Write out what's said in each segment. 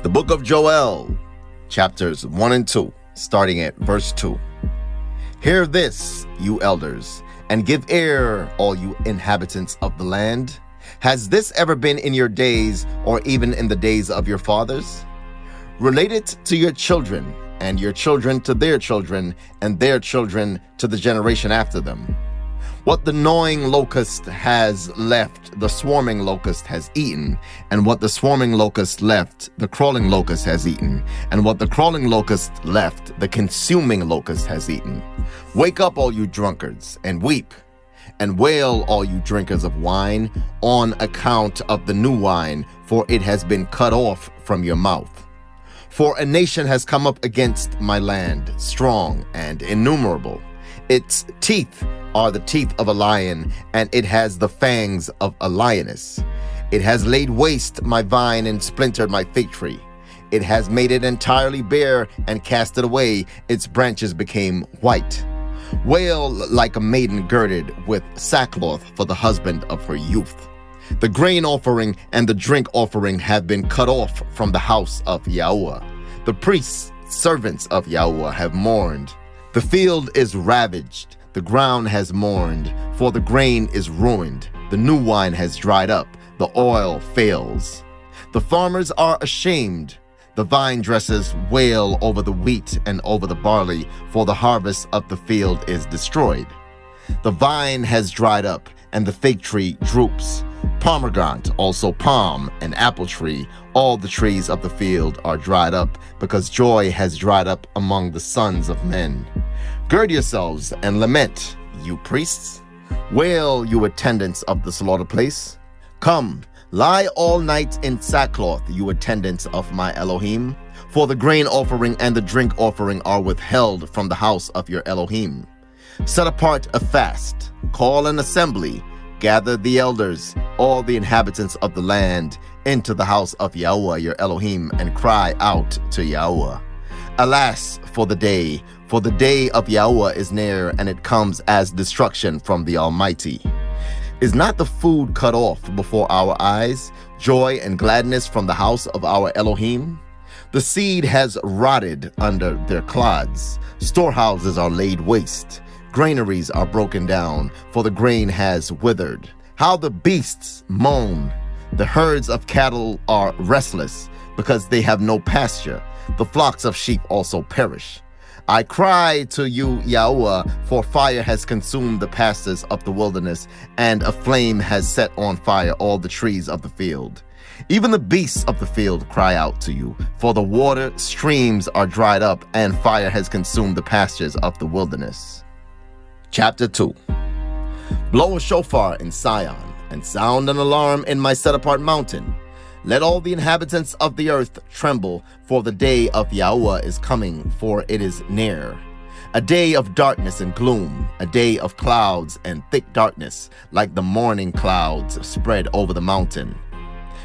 The book of Joel, chapters 1 and 2, starting at verse 2. Hear this, you elders, and give ear, all you inhabitants of the land. Has this ever been in your days, or even in the days of your fathers? Relate it to your children, and your children to their children, and their children to the generation after them. What the gnawing locust has left, the swarming locust has eaten, and what the swarming locust left, the crawling locust has eaten, and what the crawling locust left, the consuming locust has eaten. Wake up, all you drunkards, and weep, and wail, all you drinkers of wine, on account of the new wine, for it has been cut off from your mouth. For a nation has come up against my land, strong and innumerable. Its teeth are the teeth of a lion, and it has the fangs of a lioness. It has laid waste my vine and splintered my fig tree. It has made it entirely bare and cast it away. Its branches became white. Wail like a maiden girded with sackcloth for the husband of her youth. The grain offering and the drink offering have been cut off from the house of YAHUAH. The priests, servants of YAHUAH, have mourned. The field is ravaged, the ground has mourned, for the grain is ruined, the new wine has dried up, the oil fails. The farmers are ashamed, the vine dressers wail over the wheat and over the barley, for the harvest of the field is destroyed. The vine has dried up, and the fig tree droops. Pomegranate, also palm, and apple tree, all the trees of the field are dried up, because joy has dried up among the sons of men. Gird yourselves and lament, you priests. Wail, you attendants of the slaughter place. Come, lie all night in sackcloth, you attendants of my Elohim. For the grain offering and the drink offering are withheld from the house of your Elohim. Set apart a fast, call an assembly, gather the elders, all the inhabitants of the land, into the house of YAHUAH your Elohim, and cry out to YAHUAH. Alas for the day of YAHUAH is near, and it comes as destruction from the Almighty. Is not the food cut off before our eyes, joy and gladness from the house of our Elohim? The seed has rotted under their clods, storehouses are laid waste, granaries are broken down, for the grain has withered. How the beasts moan! The herds of cattle are restless, because they have no pasture. The flocks of sheep also perish. I cry to you, YAHUAH, for fire has consumed the pastures of the wilderness, and a flame has set on fire all the trees of the field. Even the beasts of the field cry out to you, for the water streams are dried up, and fire has consumed the pastures of the wilderness. Chapter 2. Blow a shofar in Tsiyon, and sound an alarm in my set-apart mountain. Let all the inhabitants of the earth tremble, for the day of YAHUAH is coming, for it is near. A day of darkness and gloom, a day of clouds and thick darkness, like the morning clouds spread over the mountain.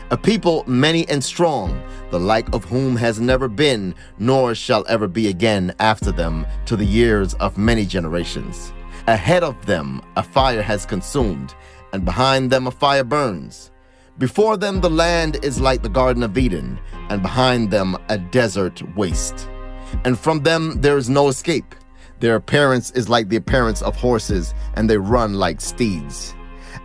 A people many and strong, the like of whom has never been, nor shall ever be again after them, to the years of many generations. Ahead of them a fire has consumed, and behind them a fire burns. Before them the land is like the Garden of Eden, and behind them a desert waste. And from them there is no escape. Their appearance is like the appearance of horses, and they run like steeds.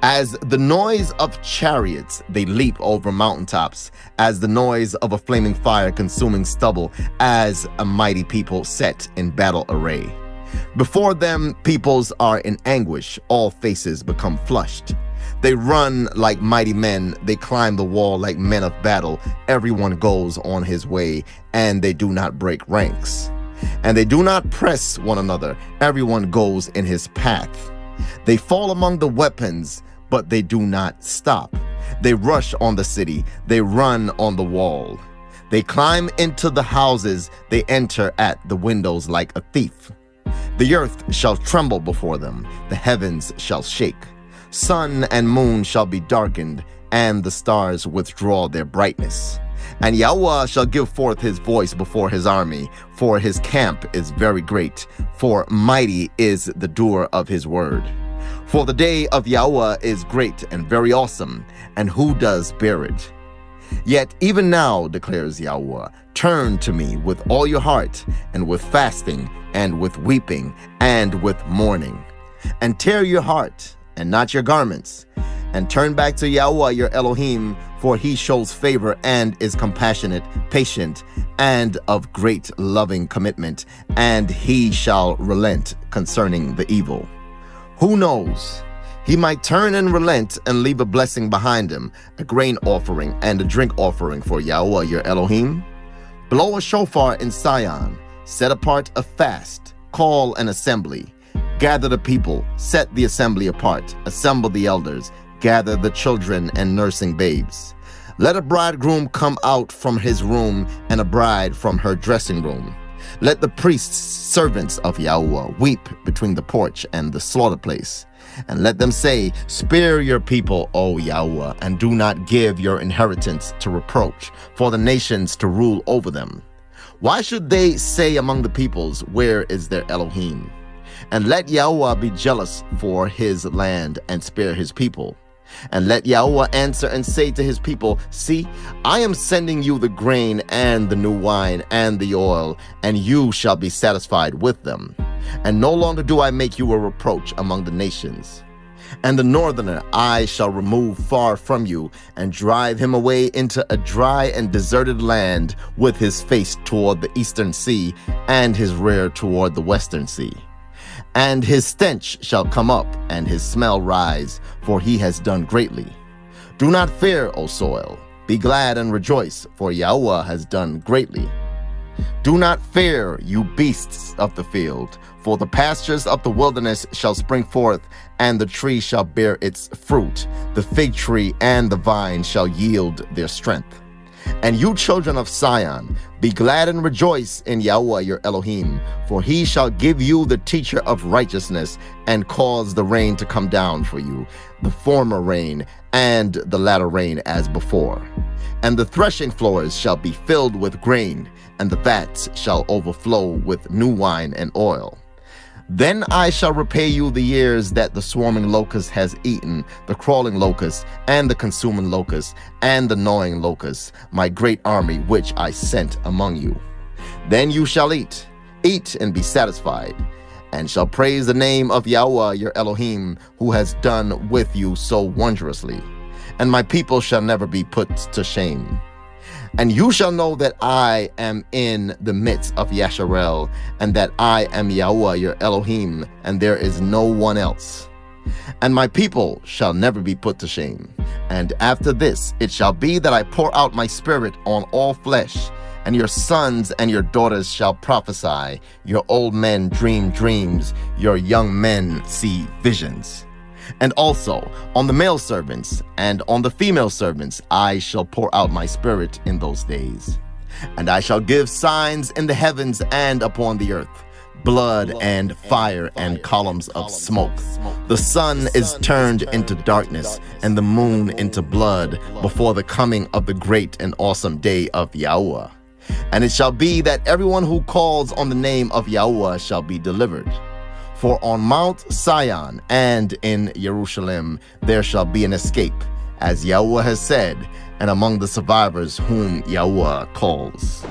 As the noise of chariots they leap over mountaintops, as the noise of a flaming fire consuming stubble, as a mighty people set in battle array. Before them peoples are in anguish, all faces become flushed. They run like mighty men, they climb the wall like men of battle. Everyone goes on his way, and they do not break ranks. And they do not press one another, everyone goes in his path. They fall among the weapons, but they do not stop. They rush on the city, they run on the wall. They climb into the houses, they enter at the windows like a thief. The earth shall tremble before them, the heavens shall shake. Sun and moon shall be darkened, and the stars withdraw their brightness. And YAHUAH shall give forth his voice before his army, for his camp is very great, for mighty is the doer of his word. For the day of YAHUAH is great and very awesome, and who does bear it? Yet even now, declares YAHUAH, turn to me with all your heart, and with fasting, and with weeping, and with mourning. And tear your heart, and not your garments, and turn back to YAHUAH your Elohim, for he shows favor and is compassionate, patient, and of great loving commitment, and he shall relent concerning the evil. Who knows? He might turn and relent and leave a blessing behind him, a grain offering and a drink offering for YAHUAH your Elohim. Blow a shofar in Tsiyon, set apart a fast, call an assembly. Gather the people, set the assembly apart, assemble the elders, gather the children and nursing babes. Let a bridegroom come out from his room and a bride from her dressing room. Let the priests, servants of YAHUAH, weep between the porch and the slaughter place. And let them say, spare your people, O YAHUAH, and do not give your inheritance to reproach, for the nations to rule over them. Why should they say among the peoples, where is their Elohim? And let YAHUAH be jealous for his land and spare his people. And let YAHUAH answer and say to his people, see, I am sending you the grain and the new wine and the oil, and you shall be satisfied with them. And no longer do I make you a reproach among the nations. And the northerner I shall remove far from you, and drive him away into a dry and deserted land, with his face toward the eastern sea, and his rear toward the western sea. And his stench shall come up, and his smell rise, for he has done greatly. Do not fear, O soil. Be glad and rejoice, for YAHUAH has done greatly. Do not fear, you beasts of the field, for the pastures of the wilderness shall spring forth, and the tree shall bear its fruit. The fig tree and the vine shall yield their strength. And you children of Tsiyon, be glad and rejoice in YAHUAH your Elohim, for he shall give you the teacher of righteousness, and cause the rain to come down for you, the former rain and the latter rain as before. And the threshing floors shall be filled with grain, and the vats shall overflow with new wine and oil. Then I shall repay you the years that the swarming locust has eaten, the crawling locust, and the consuming locust, and the gnawing locust, my great army which I sent among you. Then you shall eat and be satisfied, and shall praise the name of YAHUAH your Elohim, who has done with you so wondrously. And my people shall never be put to shame. And you shall know that I am in the midst of Yashar'el, and that I am YAHUAH your Elohim, and there is no one else. And my people shall never be put to shame. And after this it shall be that I pour out my spirit on all flesh, and your sons and your daughters shall prophesy, your old men dream dreams, your young men see visions. And also on the male servants and on the female servants I shall pour out my spirit in those days. And I shall give signs in the heavens and upon the earth, blood and fire and columns of smoke. The sun is turned into darkness and the moon into blood before the coming of the great and awesome day of YAHUAH. And it shall be that everyone who calls on the name of YAHUAH shall be delivered. For on Mount Tsiyon and in Jerusalem there shall be an escape, as YAHUAH has said, and among the survivors whom YAHUAH calls.